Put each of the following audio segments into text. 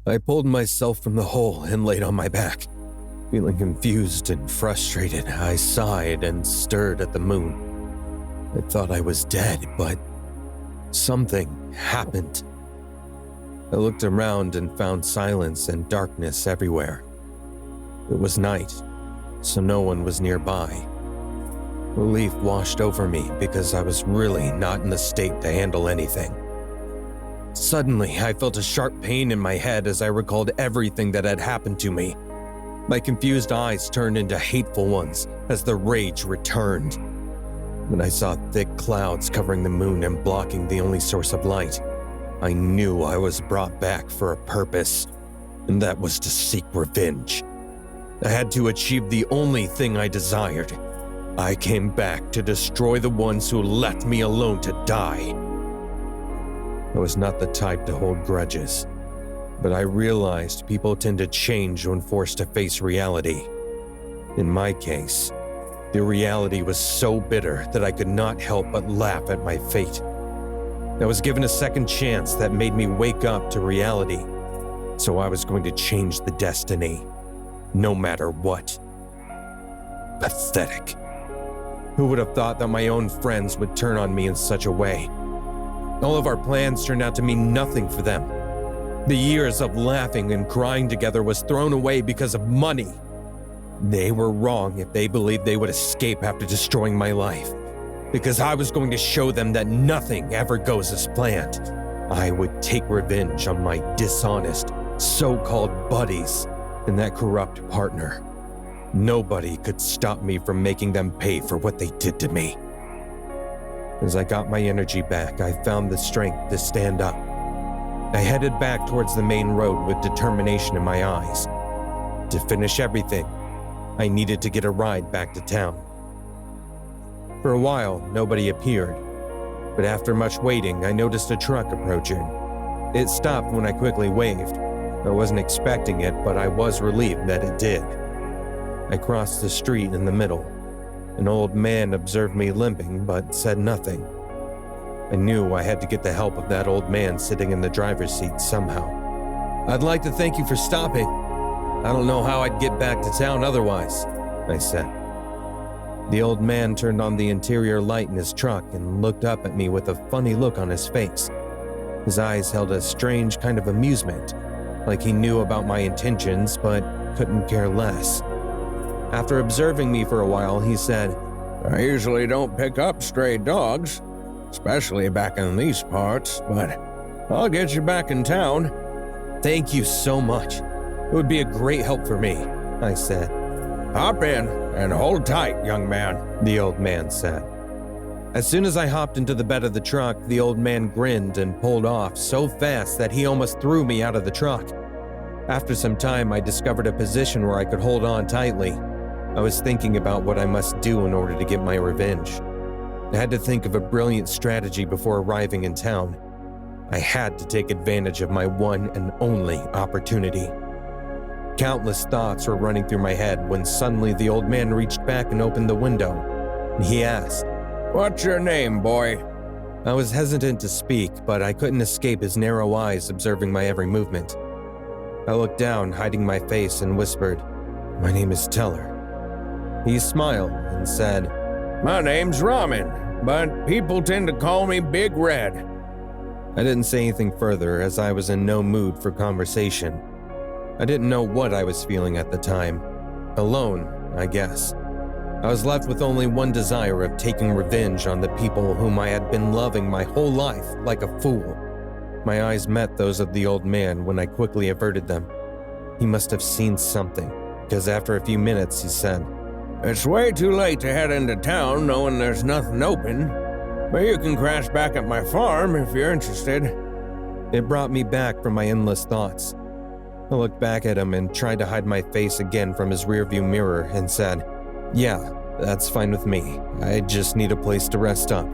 I pulled myself from the hole and laid on my back. Feeling confused and frustrated, I sighed and stared at the moon. I thought I was dead, but something happened. I looked around and found silence and darkness everywhere. It was night, so no one was nearby. Relief washed over me because I was really not in the state to handle anything. Suddenly, I felt a sharp pain in my head as I recalled everything that had happened to me. My confused eyes turned into hateful ones as the rage returned. When I saw thick clouds covering the moon and blocking the only source of light, I knew I was brought back for a purpose, and that was to seek revenge. I had to achieve the only thing I desired. I came back to destroy the ones who left me alone to die. I was not the type to hold grudges, but I realized people tend to change when forced to face reality. In my case, the reality was so bitter that I could not help but laugh at my fate. I was given a second chance that made me wake up to reality, so I was going to change the destiny, no matter what. Pathetic. Who would have thought that my own friends would turn on me in such a way? All of our plans turned out to mean nothing for them. The years of laughing and crying together was thrown away because of money. They were wrong if they believed they would escape after destroying my life, because I was going to show them that nothing ever goes as planned. I would take revenge on my dishonest, so-called buddies and that corrupt partner. Nobody could stop me from making them pay for what they did to me. As I got my energy back, I found the strength to stand up. I headed back towards the main road with determination in my eyes. To finish everything, I needed to get a ride back to town. For a while, nobody appeared, but after much waiting, I noticed a truck approaching. It stopped when I quickly waved. I wasn't expecting it, but I was relieved that it did. I crossed the street in the middle. An old man observed me limping, but said nothing. I knew I had to get the help of that old man sitting in the driver's seat somehow. "I'd like to thank you for stopping. I don't know how I'd get back to town otherwise," I said. The old man turned on the interior light in his truck and looked up at me with a funny look on his face. His eyes held a strange kind of amusement, like he knew about my intentions but couldn't care less. After observing me for a while, he said, "I usually don't pick up stray dogs, especially back in these parts, but I'll get you back in town." "Thank you so much. It would be a great help for me," I said. "Hop in and hold tight, young man," the old man said. As soon as I hopped into the bed of the truck, the old man grinned and pulled off so fast that he almost threw me out of the truck. After some time, I discovered a position where I could hold on tightly. I was thinking about what I must do in order to get my revenge. I had to think of a brilliant strategy before arriving in town. I had to take advantage of my one and only opportunity. Countless thoughts were running through my head when suddenly the old man reached back and opened the window. He asked, "What's your name, boy?" I was hesitant to speak, but I couldn't escape his narrow eyes observing my every movement. I looked down, hiding my face, and whispered, "My name is Teller." He smiled and said, "My name's Ramen, but people tend to call me Big Red." I didn't say anything further as I was in no mood for conversation. I didn't know what I was feeling at the time. Alone, I guess. I was left with only one desire of taking revenge on the people whom I had been loving my whole life like a fool. My eyes met those of the old man when I quickly averted them. He must have seen something, because after a few minutes he said, "It's way too late to head into town knowing there's nothing open, but you can crash back at my farm if you're interested." It brought me back from my endless thoughts. I looked back at him and tried to hide my face again from his rearview mirror and said, "Yeah, that's fine with me. I just need a place to rest up."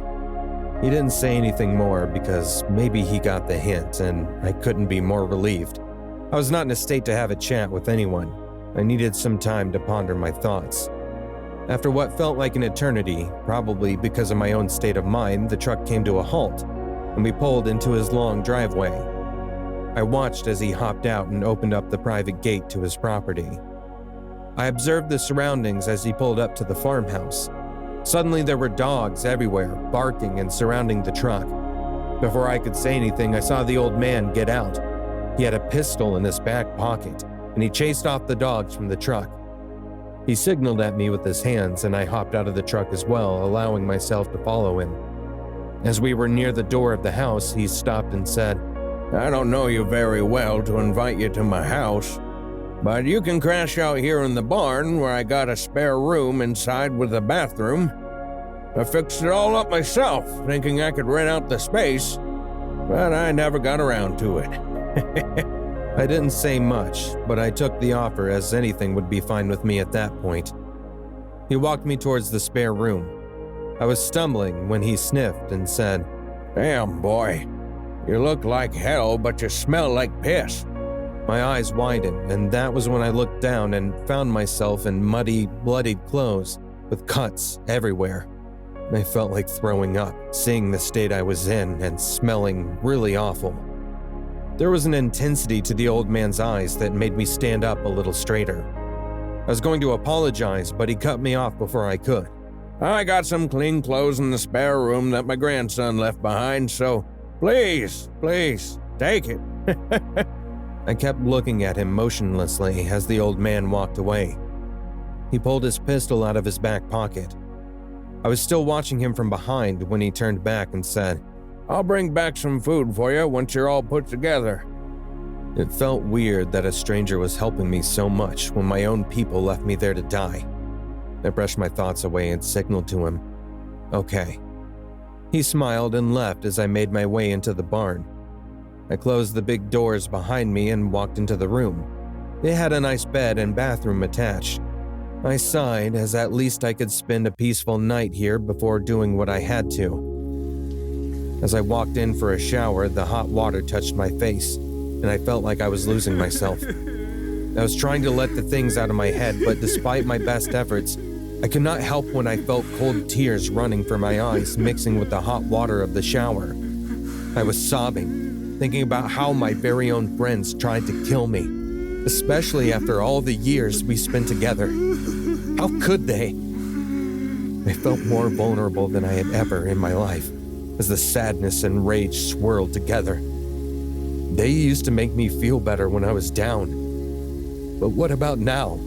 He didn't say anything more because maybe he got the hint and I couldn't be more relieved. I was not in a state to have a chat with anyone. I needed some time to ponder my thoughts. After what felt like an eternity, probably because of my own state of mind, the truck came to a halt, and we pulled into his long driveway. I watched as he hopped out and opened up the private gate to his property. I observed the surroundings as he pulled up to the farmhouse. Suddenly there were dogs everywhere, barking and surrounding the truck. Before I could say anything, I saw the old man get out. He had a pistol in his back pocket, and he chased off the dogs from the truck. He signaled at me with his hands, and I hopped out of the truck as well, allowing myself to follow him. As we were near the door of the house, he stopped and said, I don't know you very well to invite you to my house, but you can crash out here in the barn where I got a spare room inside with a bathroom. I fixed it all up myself, thinking I could rent out the space, but I never got around to it. I didn't say much, but I took the offer as anything would be fine with me at that point. He walked me towards the spare room. I was stumbling when he sniffed and said, Damn, boy, you look like hell, but you smell like piss. My eyes widened, and that was when I looked down and found myself in muddy, bloodied clothes with cuts everywhere. I felt like throwing up, seeing the state I was in and smelling really awful. There was an intensity to the old man's eyes that made me stand up a little straighter. I was going to apologize, but he cut me off before I could. I got some clean clothes in the spare room that my grandson left behind, so please, take it. I kept looking at him motionlessly as the old man walked away. He pulled his pistol out of his back pocket. I was still watching him from behind when he turned back and said, I'll bring back some food for you once you're all put together. It felt weird that a stranger was helping me so much when my own people left me there to die. I brushed my thoughts away and signaled to him, Okay. He smiled and left as I made my way into the barn. I closed the big doors behind me and walked into the room. It had a nice bed and bathroom attached. I sighed as at least I could spend a peaceful night here before doing what I had to. As I walked in for a shower, the hot water touched my face, and I felt like I was losing myself. I was trying to let the things out of my head, but despite my best efforts, I could not help when I felt cold tears running from my eyes mixing with the hot water of the shower. I was sobbing, thinking about how my very own friends tried to kill me, especially after all the years we spent together. How could they? I felt more vulnerable than I had ever in my life as the sadness and rage swirled together. They used to make me feel better when I was down. But what about now?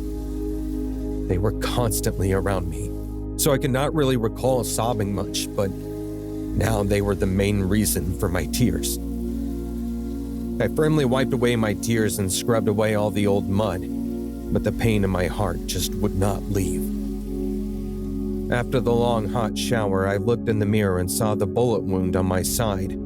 They were constantly around me, so I could not really recall sobbing much, but now they were the main reason for my tears. I firmly wiped away my tears and scrubbed away all the old mud, but the pain in my heart just would not leave. After the long hot shower, I looked in the mirror and saw the bullet wound on my side.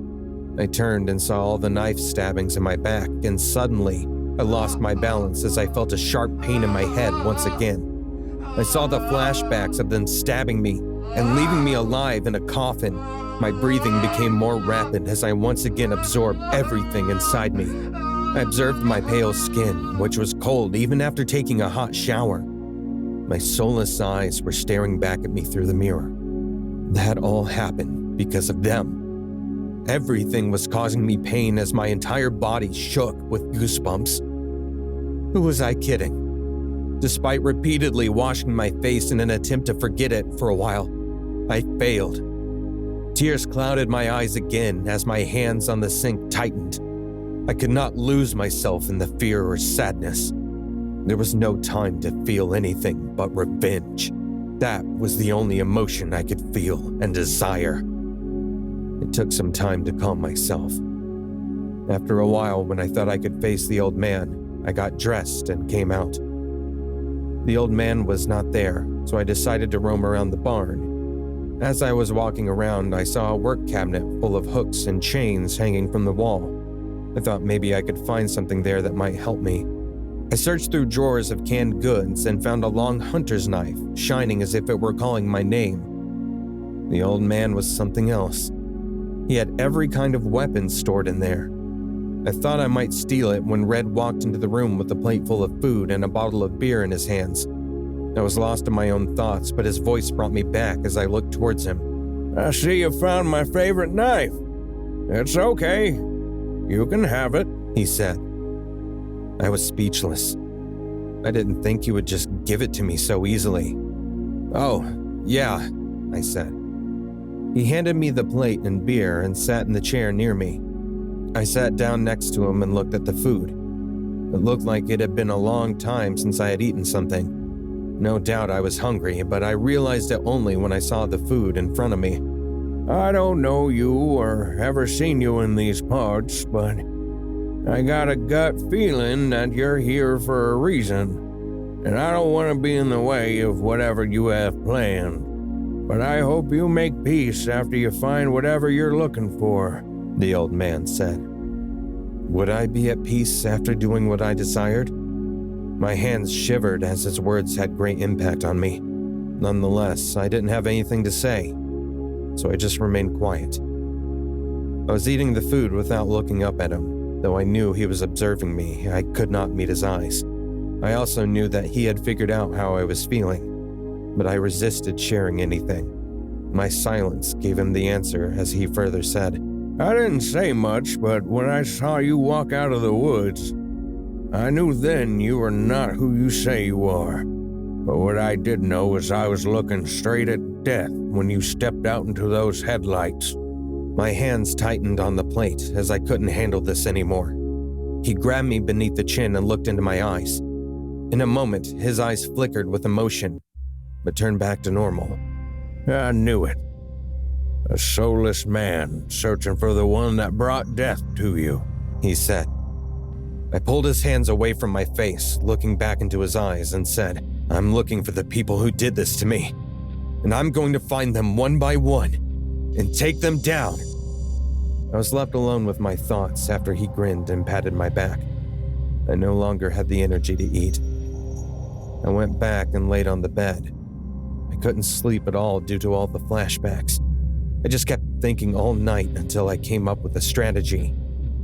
I turned and saw all the knife stabbings in my back, and suddenly, I lost my balance as I felt a sharp pain in my head once again. I saw the flashbacks of them stabbing me and leaving me alive in a coffin. My breathing became more rapid as I once again absorbed everything inside me. I observed my pale skin, which was cold even after taking a hot shower. My soulless eyes were staring back at me through the mirror. That all happened because of them. Everything was causing me pain as my entire body shook with goosebumps. Who was I kidding? Despite repeatedly washing my face in an attempt to forget it for a while, I failed. Tears clouded my eyes again as my hands on the sink tightened. I could not lose myself in the fear or sadness. There was no time to feel anything but revenge. That was the only emotion I could feel and desire. It took some time to calm myself. After a while, when I thought I could face the old man, I got dressed and came out. The old man was not there, so I decided to roam around the barn. As I was walking around, I saw a work cabinet full of hooks and chains hanging from the wall. I thought maybe I could find something there that might help me. I searched through drawers of canned goods and found a long hunter's knife, shining as if it were calling my name. The old man was something else. He had every kind of weapon stored in there. I thought I might steal it when Red walked into the room with a plate full of food and a bottle of beer in his hands. I was lost in my own thoughts, but his voice brought me back as I looked towards him. I see you found my favorite knife. It's okay. You can have it. he said. I was speechless. I didn't think he would just give it to me so easily. Oh, yeah, I said. He handed me the plate and beer and sat in the chair near me. I sat down next to him and looked at the food. It looked like it had been a long time since I had eaten something. No doubt I was hungry, but I realized it only when I saw the food in front of me. I don't know you or ever seen you in these parts, but I got a gut feeling that you're here for a reason, and I don't want to be in the way of whatever you have planned. But I hope you make peace after you find whatever you're looking for, the old man said. Would I be at peace after doing what I desired? My hands shivered as his words had great impact on me. Nonetheless, I didn't have anything to say, so I just remained quiet. I was eating the food without looking up at him. Though I knew he was observing me, I could not meet his eyes. I also knew that he had figured out how I was feeling, but I resisted sharing anything. My silence gave him the answer as he further said, I didn't say much, but when I saw you walk out of the woods, I knew then you were not who you say you are. But what I did know was I was looking straight at death when you stepped out into those headlights. My hands tightened on the plate as I couldn't handle this anymore. He grabbed me beneath the chin and looked into my eyes. In a moment, his eyes flickered with emotion, but turned back to normal. I knew it. A soulless man searching for the one that brought death to you, he said. I pulled his hands away from my face, looking back into his eyes, and said, I'm looking for the people who did this to me, and I'm going to find them one by one and take them down. I was left alone with my thoughts after he grinned and patted my back. I no longer had the energy to eat. I went back and laid on the bed. I couldn't sleep at all due to all the flashbacks. I just kept thinking all night until I came up with a strategy.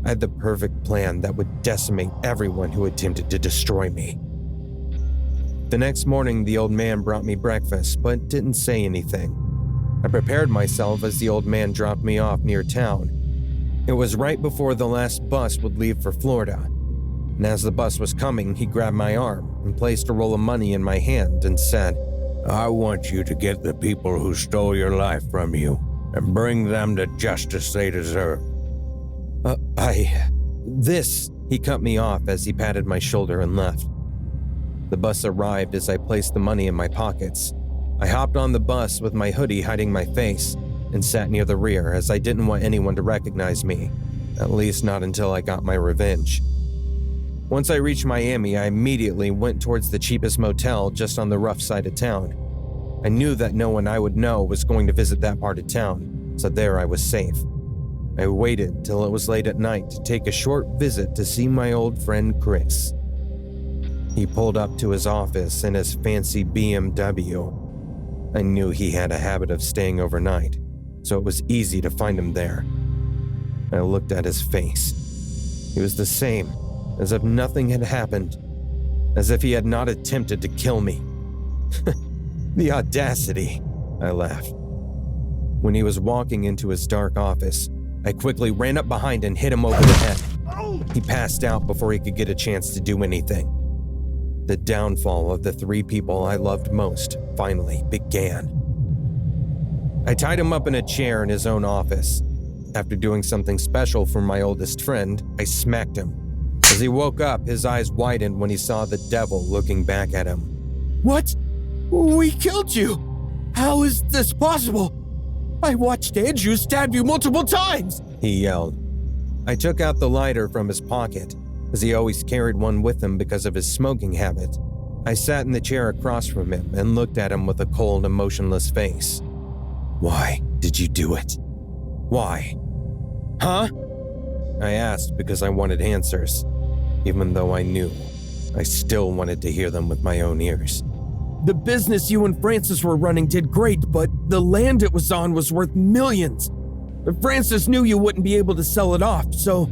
I had the perfect plan that would decimate everyone who attempted to destroy me. The next morning, the old man brought me breakfast, but didn't say anything. I prepared myself as the old man dropped me off near town. It was right before the last bus would leave for Florida, and as the bus was coming, he grabbed my arm and placed a roll of money in my hand and said, I want you to get the people who stole your life from you and bring them the justice they deserve. He cut me off as he patted my shoulder and left. The bus arrived as I placed the money in my pockets. I hopped on the bus with my hoodie hiding my face and sat near the rear as I didn't want anyone to recognize me, at least not until I got my revenge. Once I reached Miami, I immediately went towards the cheapest motel just on the rough side of town. I knew that no one I would know was going to visit that part of town, so there I was safe. I waited till it was late at night to take a short visit to see my old friend Chris. He pulled up to his office in his fancy BMW. I knew he had a habit of staying overnight, so it was easy to find him there. I looked at his face. He was the same, as if nothing had happened, as if he had not attempted to kill me. The audacity, I laughed. When he was walking into his dark office, I quickly ran up behind and hit him over the head. He passed out before he could get a chance to do anything. The downfall of the three people I loved most finally began. I tied him up in a chair in his own office. After doing something special for my oldest friend, I smacked him. As he woke up, his eyes widened when he saw the devil looking back at him. What? We killed you! How is this possible? I watched Andrew stab you multiple times! He yelled. I took out the lighter from his pocket, as he always carried one with him because of his smoking habit. I sat in the chair across from him and looked at him with a cold, emotionless face. Why did you do it? Why? Huh? I asked because I wanted answers. Even though I knew, I still wanted to hear them with my own ears. The business you and Francis were running did great, but the land it was on was worth millions. Francis knew you wouldn't be able to sell it off, so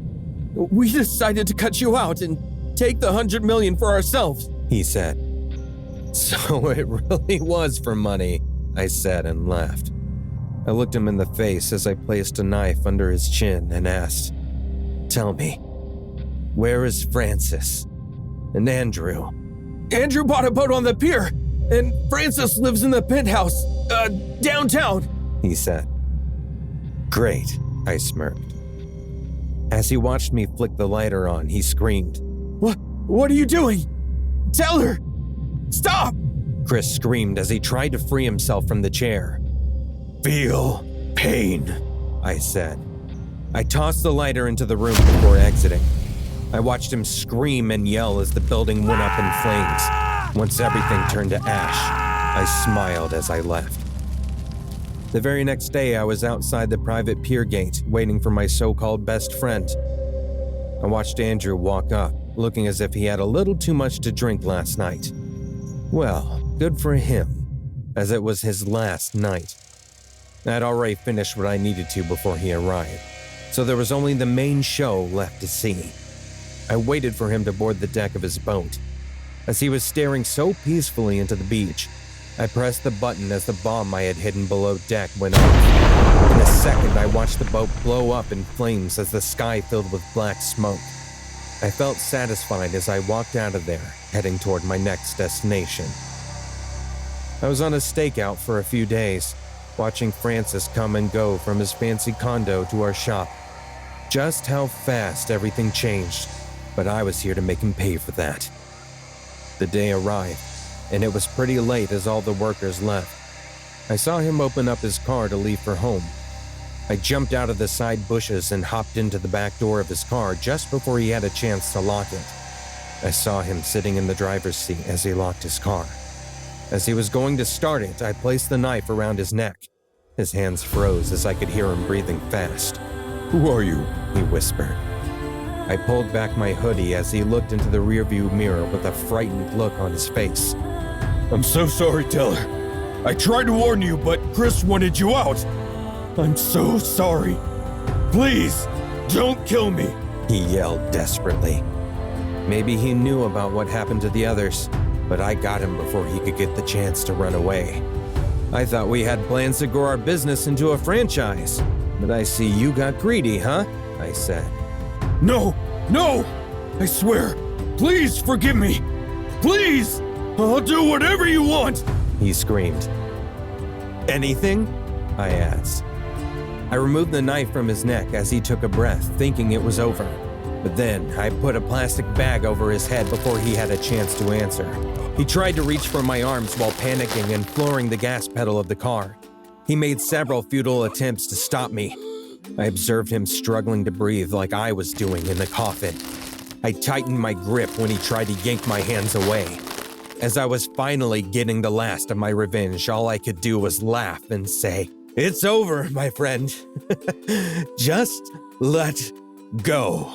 we decided to cut you out and take the $100 million for ourselves, he said. So it really was for money, I said and laughed. I looked him in the face as I placed a knife under his chin and asked, Tell me, Where is Francis? And Andrew? Andrew bought a boat on the pier, and Francis lives in the penthouse, downtown, he said. Great, I smirked. As he watched me flick the lighter on, he screamed. What are you doing? Tell her! Stop! Chris screamed as he tried to free himself from the chair. Feel pain, I said. I tossed the lighter into the room before exiting. I watched him scream and yell as the building went up in flames. Once everything turned to ash, I smiled as I left. The very next day, I was outside the private pier gate, waiting for my so-called best friend. I watched Andrew walk up, looking as if he had a little too much to drink last night. Well, good for him, as it was his last night. I'd already finished what I needed to before he arrived, so there was only the main show left to see. I waited for him to board the deck of his boat. As he was staring so peacefully into the beach, I pressed the button as the bomb I had hidden below deck went off. In a second, I watched the boat blow up in flames as the sky filled with black smoke. I felt satisfied as I walked out of there, heading toward my next destination. I was on a stakeout for a few days, watching Francis come and go from his fancy condo to our shop. Just how fast everything changed, but I was here to make him pay for that. The day arrived, and it was pretty late as all the workers left. I saw him open up his car to leave for home. I jumped out of the side bushes and hopped into the back door of his car just before he had a chance to lock it. I saw him sitting in the driver's seat as he locked his car. As he was going to start it, I placed the knife around his neck. His hands froze as I could hear him breathing fast. "Who are you?" he whispered. I pulled back my hoodie as he looked into the rearview mirror with a frightened look on his face. I'm so sorry, Taylor. I tried to warn you, but Chris wanted you out. I'm so sorry. Please, don't kill me, he yelled desperately. Maybe he knew about what happened to the others, but I got him before he could get the chance to run away. I thought we had plans to grow our business into a franchise, but I see you got greedy, huh? I said. No! I swear, please forgive me. Please! I'll do whatever you want, he screamed. Anything? I asked. I removed the knife from his neck as he took a breath, thinking it was over. But then I put a plastic bag over his head before he had a chance to answer. He tried to reach for my arms while panicking and flooring the gas pedal of the car. He made several futile attempts to stop me. I observed him struggling to breathe like I was doing in the coffin. I tightened my grip when he tried to yank my hands away. As I was finally getting the last of my revenge, all I could do was laugh and say, "It's over, my friend. Just let go."